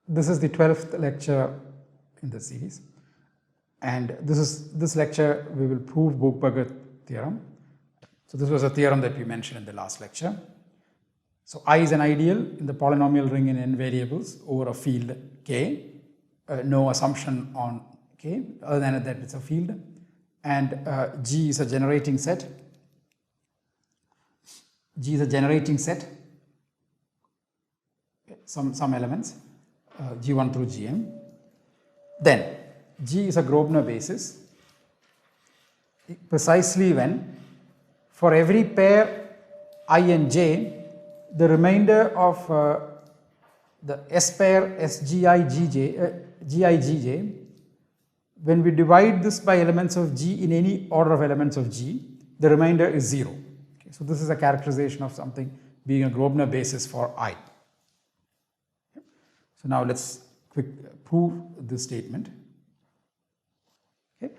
this is the 12th lecture in the series, and this lecture we will prove Buchberger theorem. So this was a theorem that we mentioned in the last lecture. So I is an ideal in the polynomial ring in n variables over a field K, no assumption on K, other than that it's a field, and G is a generating set. G is a generating set, some elements, G1 through Gm. Then G is a Grosvenor basis precisely when for every pair I and J, the remainder of the S pair Gi Gj, when we divide this by elements of G in any order of elements of G, the remainder is 0. Okay, so this is a characterization of something being a Grosvenor basis for I. So now let's prove this statement. Okay.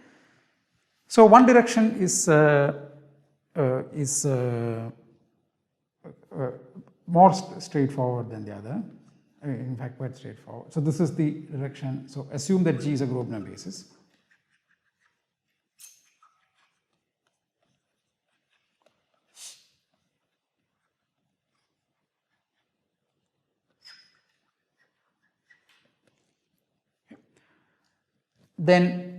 So one direction is more straightforward than the other, in fact quite straightforward. So this is the direction. So assume that G is a Grosvenor basis. Then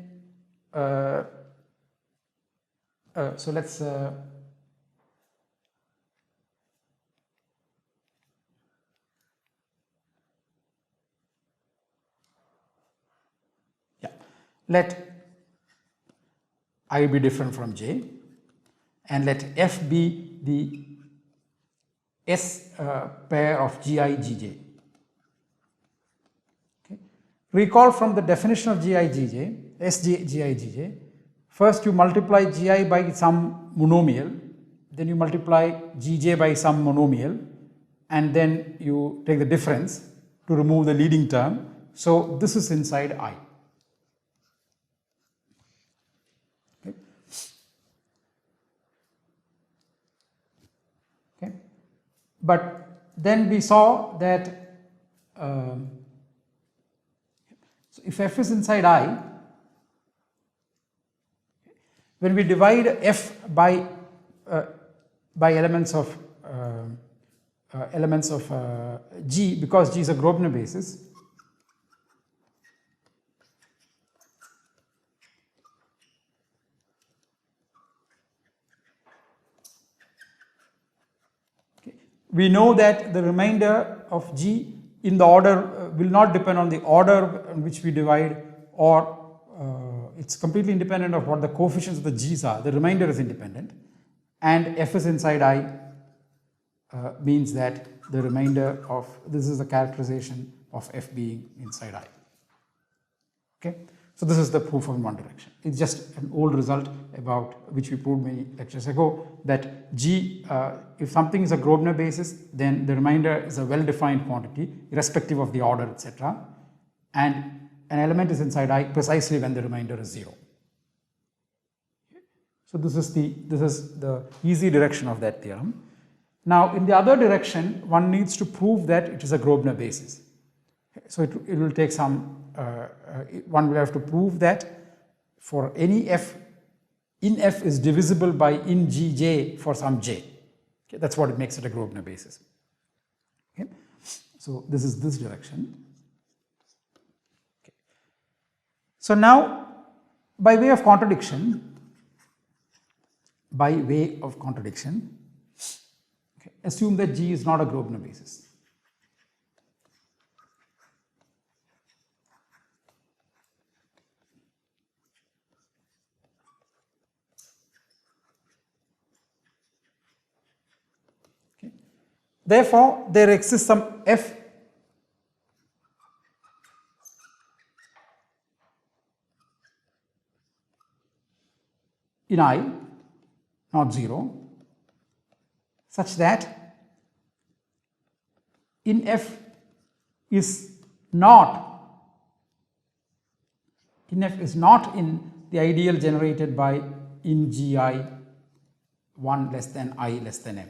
so let's let I be different from J, and let F be the S pair of Gi Gj. Okay. Recall from the definition of Gi Gj, S Gi Gj, first you multiply Gi by some monomial, then you multiply Gj by some monomial, and then you take the difference to remove the leading term. So this is inside I. But then we saw that so if F is inside I, when we divide F by elements of G, because G is a Grosvenor basis, we know that the remainder of G in the order will not depend on the order in which we divide, or it's completely independent of what the coefficients of the G's are. The remainder is independent, and F is inside I means that the remainder of this is the characterization of F being inside I. Okay, so this is the proof in one direction. It's just an old result about which we proved many lectures ago, that G, if something is a Grosvenor basis, then the remainder is a well-defined quantity irrespective of the order, etc. And an element is inside I precisely when the remainder is 0. So this is the easy direction of that theorem. Now in the other direction, one needs to prove that it is a Grosvenor basis. So it will take some, one will have to prove that for any F, in F is divisible by in Gj for some J. Okay, that's what it makes it a Grosvenor basis. Okay. So this is this direction. Okay. So now, by way of contradiction, okay, assume that G is not a Grosvenor basis. Therefore, there exists some F in I, not 0, such that in F is not in the ideal generated by in Gi 1 less than I less than M.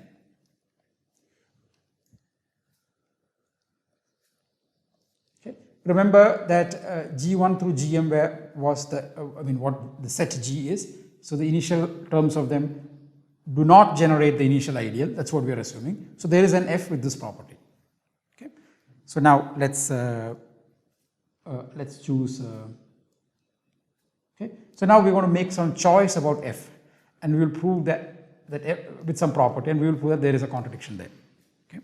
remember that G1 through Gm was the, what the set G is. So the initial terms of them do not generate the initial ideal. That's what we are assuming. So there is an F with this property. Okay. So now let's choose. Okay. So now we want to make some choice about F, and we will prove that F with some property, and we will prove that there is a contradiction there. Okay.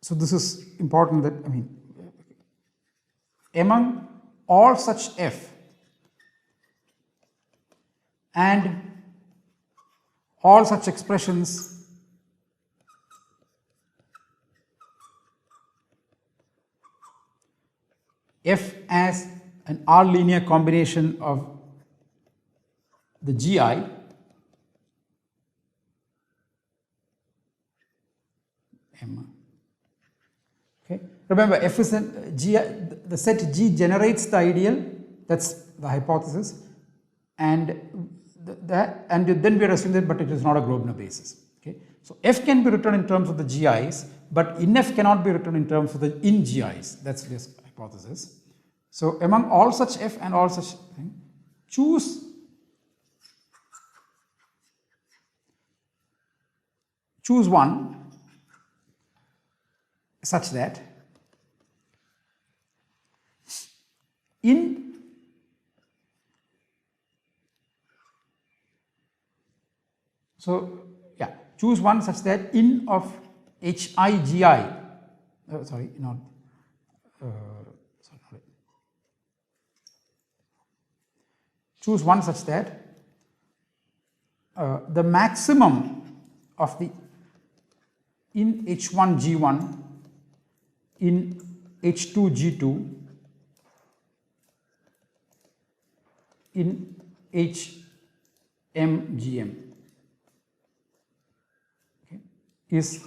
So this is important that among all such F and all such expressions F as an R linear combination of the GI Okay. Remember, F is an G, the set G generates the ideal. That's the hypothesis, and then we are assuming that, but it is not a Grosvenor basis. Okay. So F can be written in terms of the GIs, but in F cannot be written in terms of the in GIs. That's this hypothesis. So among all such F and all such thing, choose one such that in choose one such that in of HIGI choose one such that the maximum of the in H1 G1 in H2 G2 in HM GM is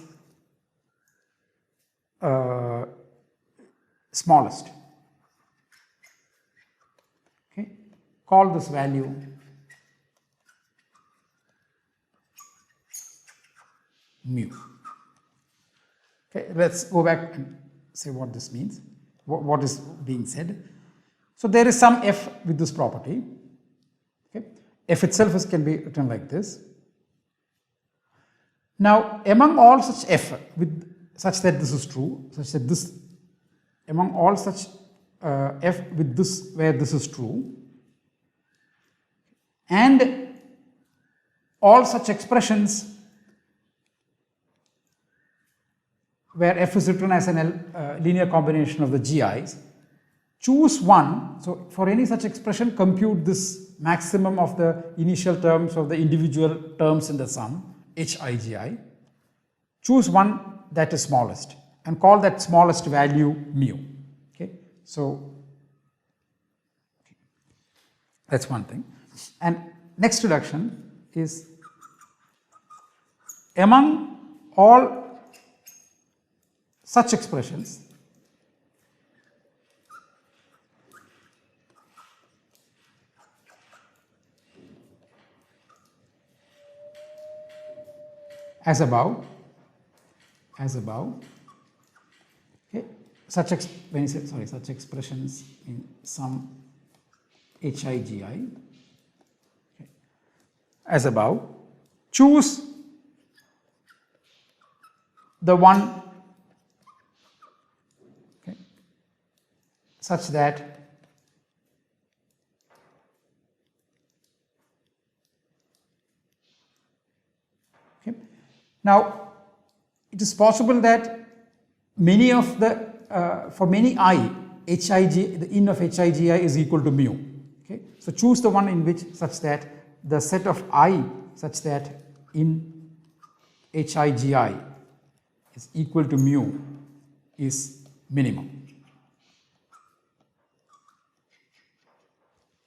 smallest. Okay. Call this value mu. Okay, let's go back and say what this means, what is being said. So there is some F with this property. Okay. F itself can be written like this. Now, among all such F with such that this is true, such that this among all such F with this where this is true, and all such expressions where F is written as a linear combination of the GIs, choose one. So for any such expression, compute this maximum of the initial terms of the individual terms in the sum, HIGI. Choose one that is smallest and call that smallest value mu. Okay. So that's one thing. And next reduction is among all such expressions as above, okay, such expressions in some HIGI, okay, as above, choose the one, okay, such that now, it is possible that many of the, for many I, HIG, the in of HIGI is equal to mu. Okay? So, choose the one in which such that the set of I such that in HIGI is equal to mu is minimum.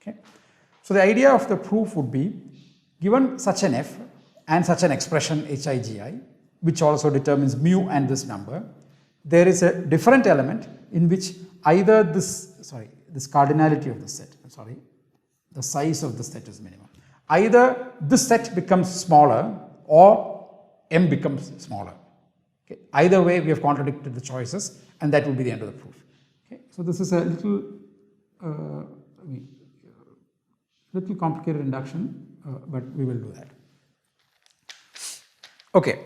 Okay? So, the idea of the proof would be given such an F and such an expression HIGI, which also determines mu and this number, there is a different element in which either this cardinality of the set, the size of the set is minimum. Either this set becomes smaller or m becomes smaller. Okay. Either way, we have contradicted the choices, and that will be the end of the proof. Okay. So this is a little complicated induction, but we will do that. Okay.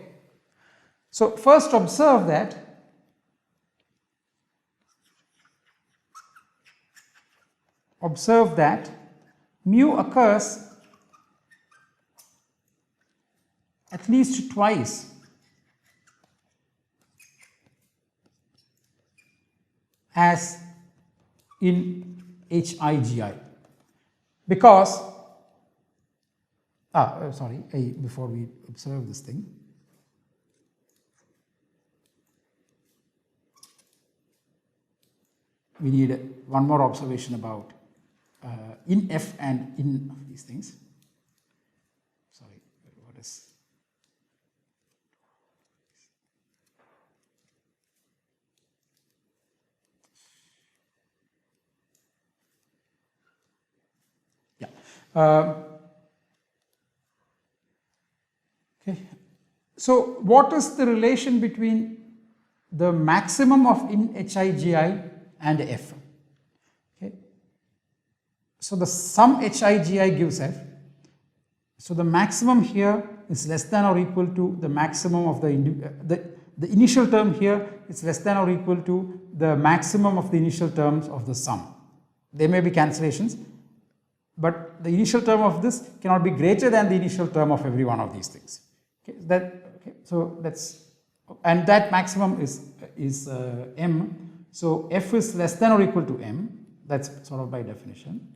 So first observe that mu occurs at least twice as in HIGI, because before we observe this thing, we need one more observation about in F and in these things. Sorry, what is? Yeah. Okay. So, what is the relation between the maximum of in HIGI and F? Okay. So, the sum HIGI gives F. So, the maximum here is less than or equal to the maximum of the initial term here is less than or equal to the maximum of the initial terms of the sum. There may be cancellations, but the initial term of this cannot be greater than the initial term of every one of these things. Okay, so that's, and that maximum is m. So f is less than or equal to m. That's sort of by definition.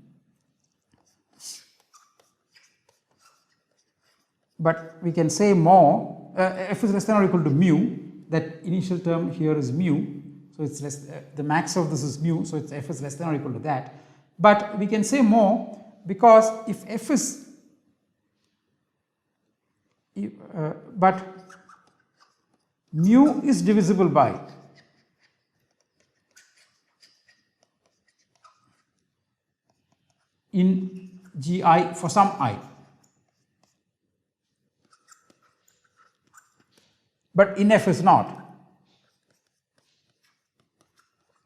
But we can say more. F is less than or equal to mu. That initial term here is mu. So it's less. The max of this is mu. So it's f is less than or equal to that. But we can say more, because if f is but mu is divisible by in Gi for some I, but in F is not.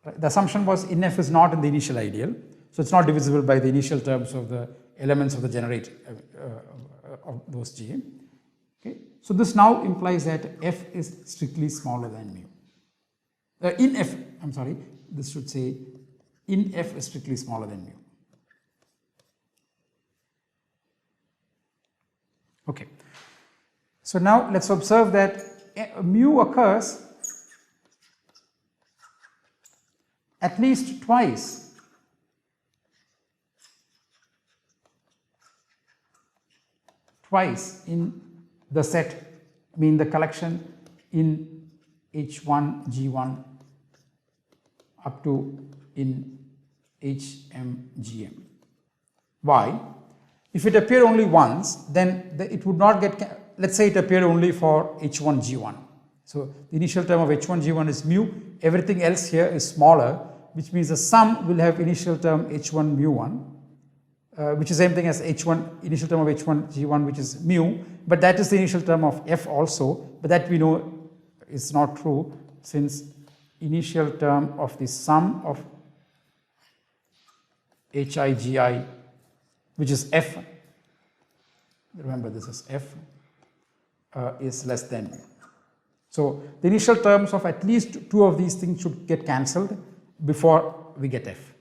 The assumption was in F is not in the initial ideal, so it's not divisible by the initial terms of the elements of the generate of those G. Okay. So this now implies that F is strictly smaller than mu. In F, I'm sorry, this should say in F is strictly smaller than mu. Okay. So now let's observe that mu occurs at least twice in the set, I mean the collection in H1, G1 up to in HM, GM. Why? If it appeared only once, then it would not get, let's say it appeared only for H1, G1. So the initial term of H1, G1 is mu, everything else here is smaller, which means the sum will have initial term H1, mu1. Which is the same thing as H1, initial term of H1, G1, which is mu, but that is the initial term of F also, but that we know is not true, since initial term of the sum of HIGI, which is F, remember this is F, is less than mu. So the initial terms of at least two of these things should get cancelled before we get F.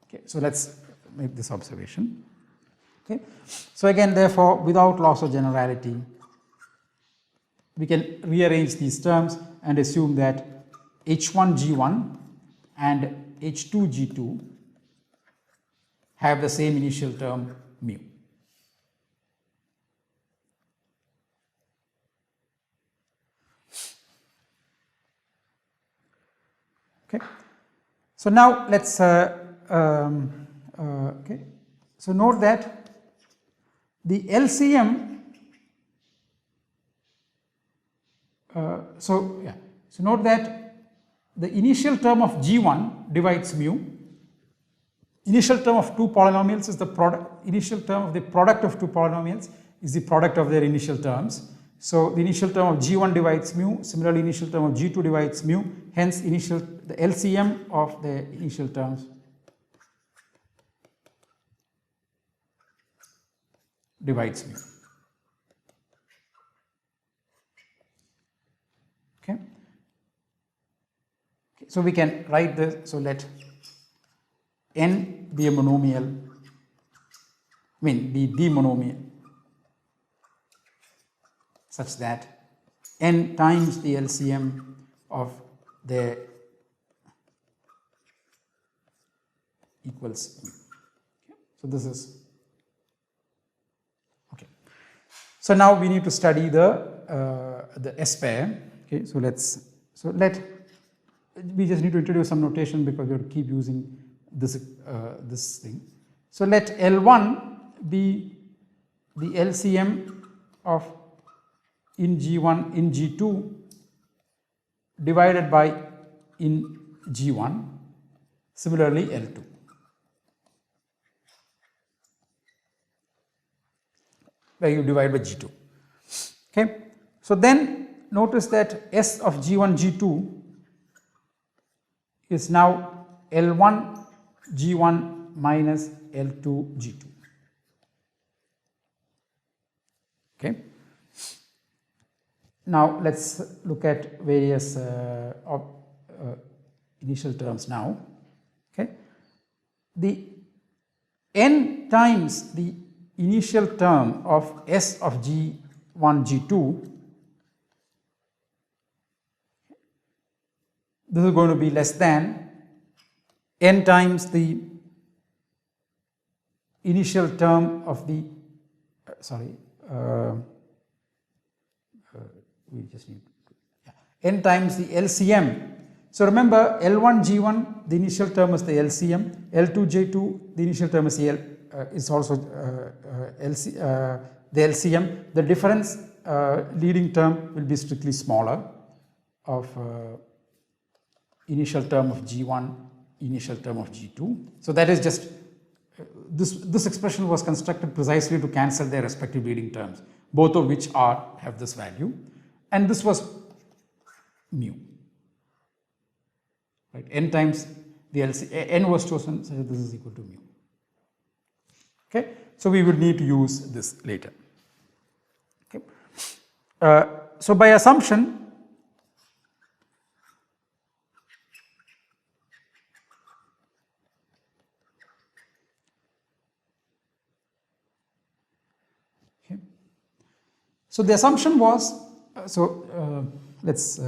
Okay, so let's make this observation. Okay. So again, therefore, without loss of generality, we can rearrange these terms and assume that H1 G1 and H2 G2 have the same initial term mu. Okay. So now let's okay. So note that the LCM. So note that the initial term of G1 divides mu. Initial term of two polynomials is the product. Initial term of the product of two polynomials is the product of their initial terms. So the initial term of G1 divides mu, similarly initial term of G2 divides mu, hence the LCM of the initial terms divides mu. Okay. So we can write this, so let n be a monomial, be the monomial, such that n times the LCM of the equals mu. Okay. So this is okay. So now we need to study the S pair. Okay. So we just need to introduce some notation because we have to keep using this this thing. So let L1 be the LCM of in G1 in G2 divided by in G1, similarly L2. Where you divide by G2. Okay. So then notice that S of G1 G2 is now L1 G1 minus L2 G2. Okay. Now let's look at various initial terms now. Okay. The n times the initial term of S of G1 G2, this is going to be less than n times the initial term of the we just need n times the LCM. So remember L1 G1 the initial term is the LCM, L2 J2 the initial term is the is also the LCM. The difference leading term will be strictly smaller of initial term of G1, initial term of G2. So that is just this expression was constructed precisely to cancel their respective leading terms, both of which have this value, and this was mu. Right? N times the n was chosen, so this is equal to mu. Okay, so we would need to use this later. Okay, so by assumption, so the assumption was, let's,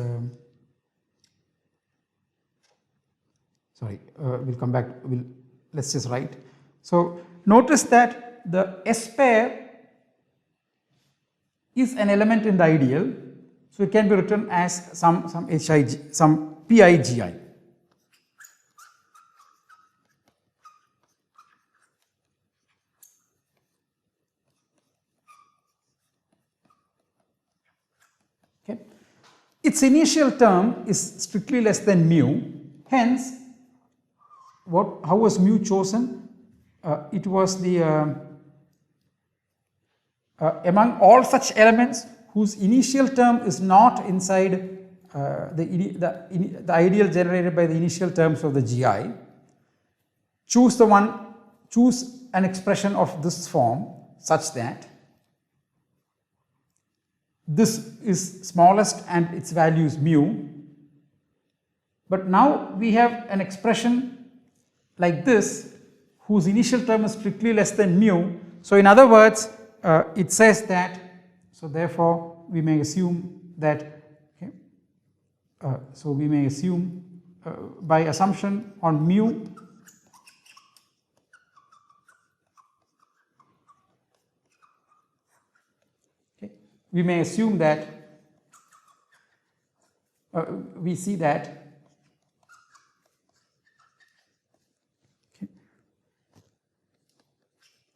we'll come back, let's just write. So notice that the S pair is an element in the ideal, so it can be written as some PIGI. Okay. Its initial term is strictly less than mu, hence how was mu chosen? It was the among all such elements whose initial term is not inside the ideal generated by the initial terms of the GI, choose an expression of this form such that this is smallest and its value is mu. But now we have an expression like this whose initial term is strictly less than mu. So in other words, it says that, so therefore we may assume that, okay, so we may assume by assumption on mu, okay, we may assume that we see that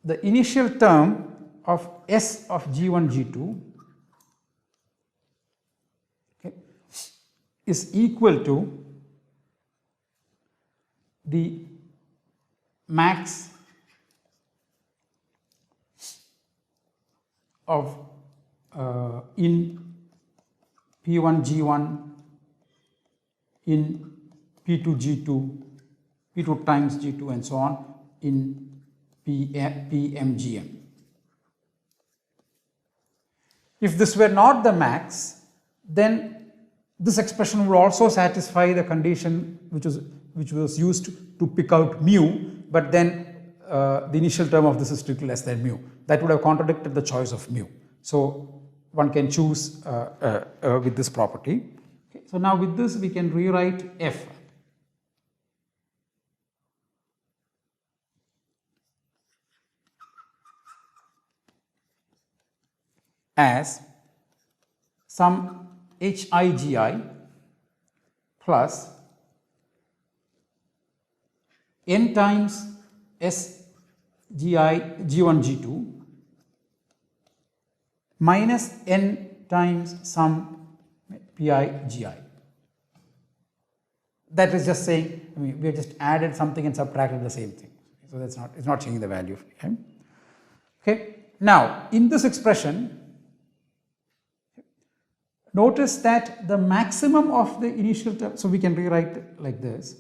the initial term of S of G1 G2, okay, is equal to the max of in P1 G1 in P2 G2, P2 times G2 and so on in PM GM. If this were not the max, then this expression would also satisfy the condition which was used to pick out mu, but then the initial term of this is strictly less than mu. That would have contradicted the choice of mu. So one can choose with this property. Okay. So now with this we can rewrite f as some HIGI plus n times SGI G1 G2 minus n times some PI GI. That is just saying, I mean, we have just added something and subtracted the same thing. So that's not, it's not changing the value of m. Okay. Now in this expression, notice that the maximum of the initial term, so we can rewrite it like this.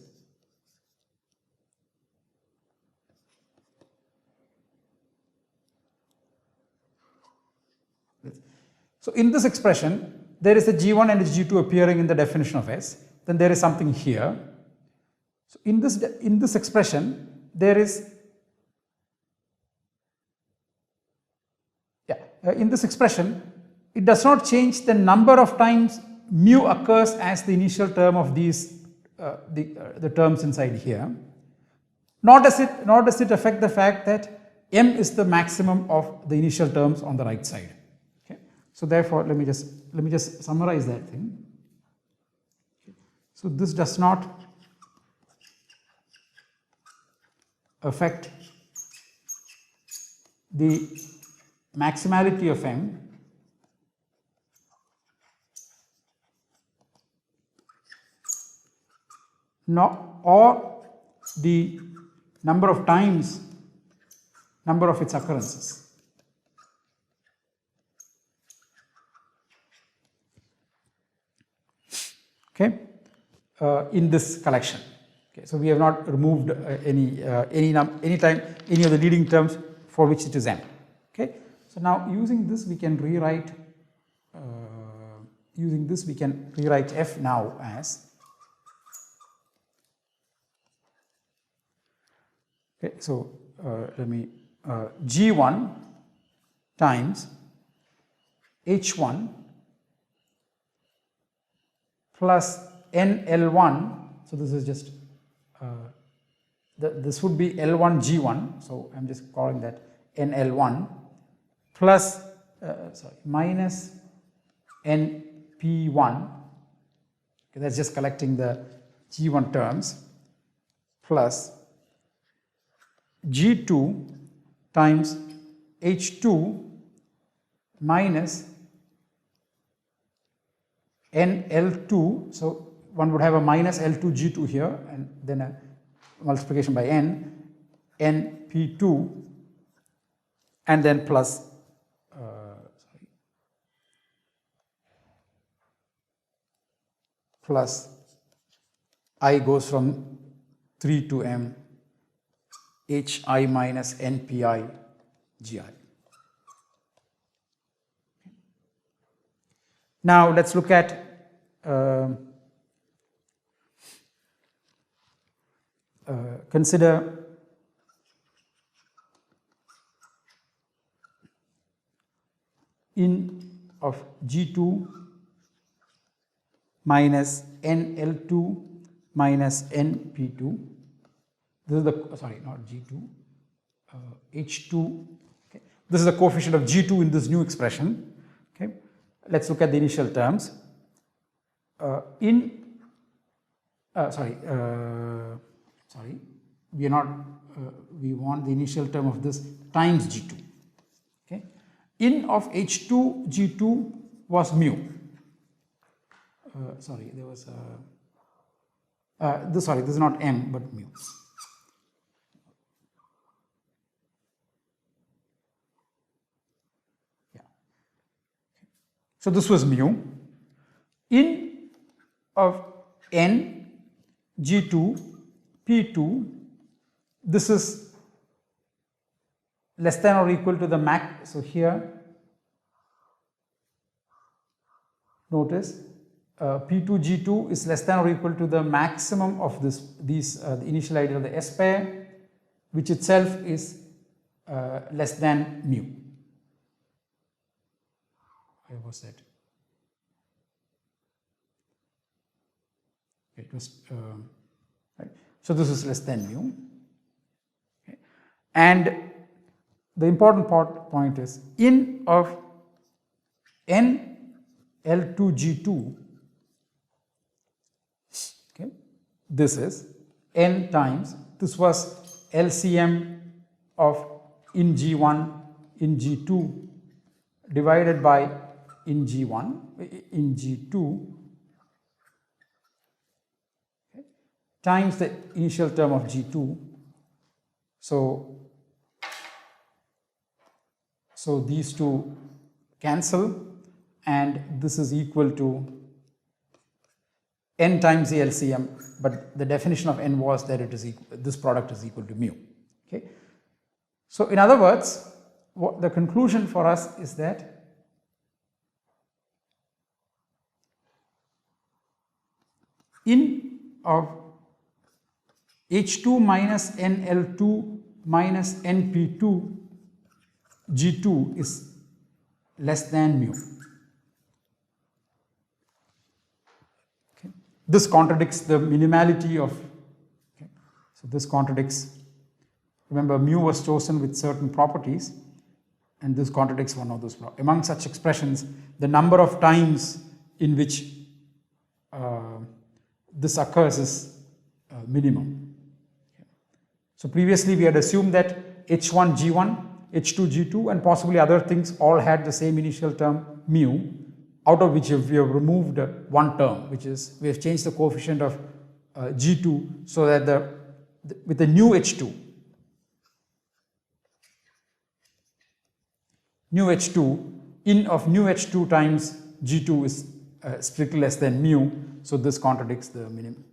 So in this expression, there is a G1 and a G2 appearing in the definition of S. Then there is something here. So in this expression, there is, in this expression, it does not change the number of times mu occurs as the initial term of these the terms inside here. Nor does it affect the fact that m is the maximum of the initial terms on the right side. Okay. So therefore, let me just summarize that thing. Okay. So this does not affect the maximality of m or the number of times, number of its occurrences. Okay, in this collection. Okay, so we have not removed any of the leading terms for which it is m. Okay, so now using this we can rewrite f now as, okay, so let me G1 times H1 plus NL1. So this is just this would be L1 G1. So I'm just calling that NL1 plus minus NP1. Okay, that's just collecting the G1 terms plus G2 times H2 minus NL2. So one would have a minus L2 G2 here and then a multiplication by n, NP2 and then plus plus I goes from 3 to m HI minus NPI GI. Now let's look at consider in of G2 minus NL2 minus NP2. This is the, sorry, not G2, H2. Okay. This is the coefficient of G2 in this new expression. Okay. Let's look at the initial terms. We are not, we want the initial term of this times G2. Okay. In of H2 G2 was mu. There was this is not m but mu. Yeah. So this was mu. In of n G2 P2, this is less than or equal to the max. So here notice P2 G2 is less than or equal to the maximum of the initial ideal of the S pair, which itself is less than mu. Where was that? It was right. So this is less than mu. Okay. And the important point is in of n L2 G2. Okay, this is n times. This was LCM of in G1 in G2 divided by in G1 in G2 times the initial term of G2. So these two cancel, and this is equal to n times the LCM, but the definition of n was that it is this product is equal to mu. Okay. So in other words, what the conclusion for us is that in of H2 minus NL2 minus NP2 G2 is less than mu. Okay. This contradicts the minimality of, okay. So this contradicts, remember mu was chosen with certain properties, and this contradicts one of those properties. Among such expressions, the number of times in which this occurs is minimum. Okay. So previously we had assumed that H1 G1, H2 G2 and possibly other things all had the same initial term mu, out of which we have removed one term, which is we have changed the coefficient of G2 so that with the new H2 in of new H2 times G2 is strictly less than mu, so this contradicts the minimum.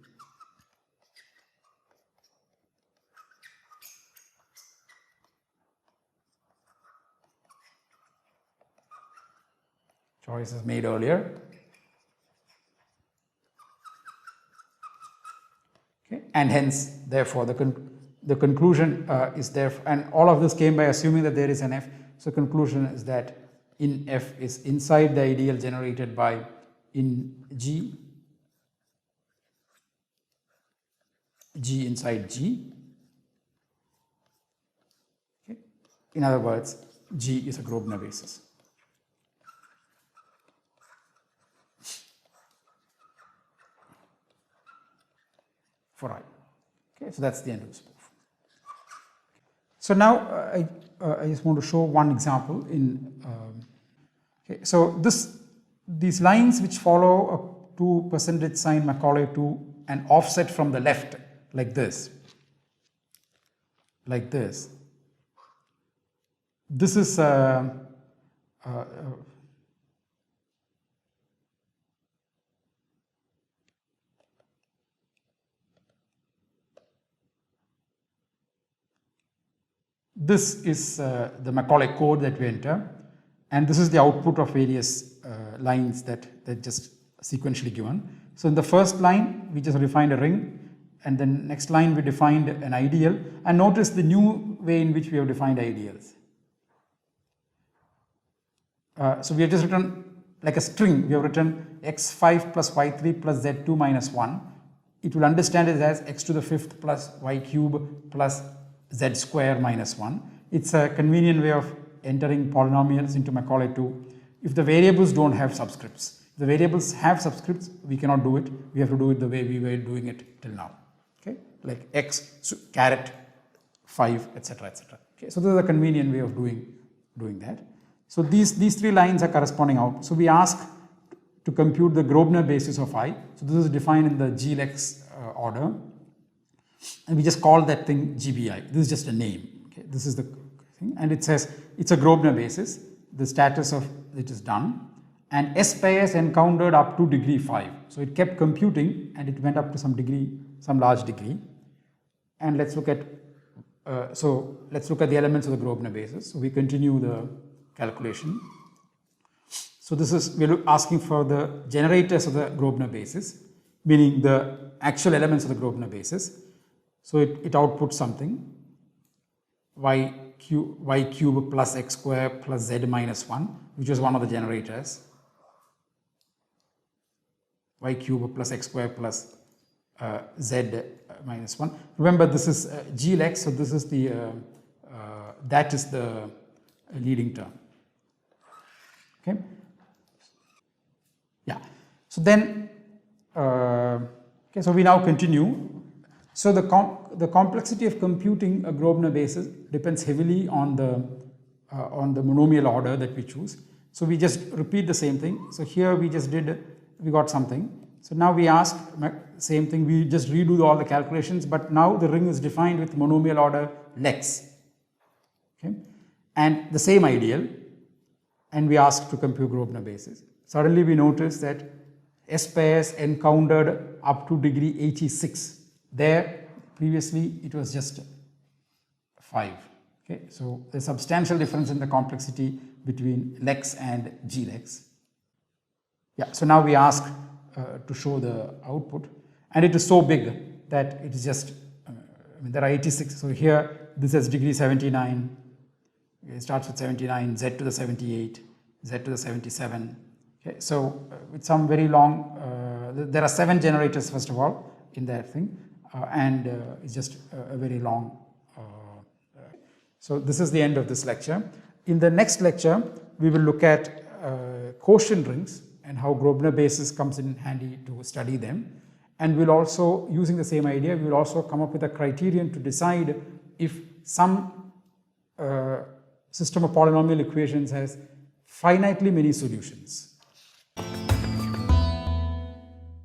Choice is made earlier. Okay. And hence, therefore, the conclusion is there, and all of this came by assuming that there is an F. So conclusion is that in F is inside the ideal generated by in G inside G. Okay. In other words, G is a Grobner basis. For I. Okay, so that's the end of this proof. So now I just want to show one example in. Okay, so these lines which follow a 2% sign Macaulay 2 and offset from the left like this. This is this is the Macaulay code that we enter, and this is the output of various lines that just sequentially given. So in the first line we just refined a ring, and then next line we defined an ideal, and notice the new way in which we have defined ideals. So we have just written like a string, we have written x5 plus y3 plus z2 minus 1. It will understand it as x to the 5th plus y cube plus z square minus 1. It's a convenient way of entering polynomials into Macaulay 2 if the variables don't have subscripts. If the variables have subscripts, we cannot do it. We have to do it the way we were doing it till now. Okay, like x caret 5, etc., etc. Okay, so this is a convenient way of doing that. So these three lines are corresponding out. So we ask to compute the Grobner basis of I. So this is defined in the G-Lex order, and we just call that thing GBI. This is just a name. Okay, this is the thing, and it says it's a Grobner basis. The status of it is done, and S pairs encountered up to degree 5. So it kept computing and it went up to some degree, some large degree. And let's look at the elements of the Grosvenor basis. So we continue the calculation. So this is, we're asking for the generators of the Grosvenor basis, meaning the actual elements of the Grosvenor basis. So it outputs something, y cube plus x square plus z minus 1, which is one of the generators. Y cube plus x square plus z minus 1. Remember, this is g lex, so this is the that is the leading term. Okay. Yeah. So then, okay. So we now continue. So the complexity of computing a Grosvenor basis depends heavily on the monomial order that we choose. So we just repeat the same thing. So here we got something. So now we ask same thing, we just redo all the calculations, but now the ring is defined with monomial order lex. Okay? And the same ideal, and we ask to compute Grosvenor basis. Suddenly we notice that S pairs encountered up to degree 86. There previously it was just 5. Okay? So there's substantial difference in the complexity between lex and G lex. Yeah, so now we ask to show the output, and it is so big that it is just, there are 86, so here this is degree 79, it starts with 79, z to the 78, z to the 77, okay, so with some very long, there are 7 generators first of all in that thing, and it's just a very long, so this is the end of this lecture. In the next lecture, we will look at quotient rings and how Grosvenor basis comes in handy to study them. And we'll also, using the same idea, we will also come up with a criterion to decide if some system of polynomial equations has finitely many solutions.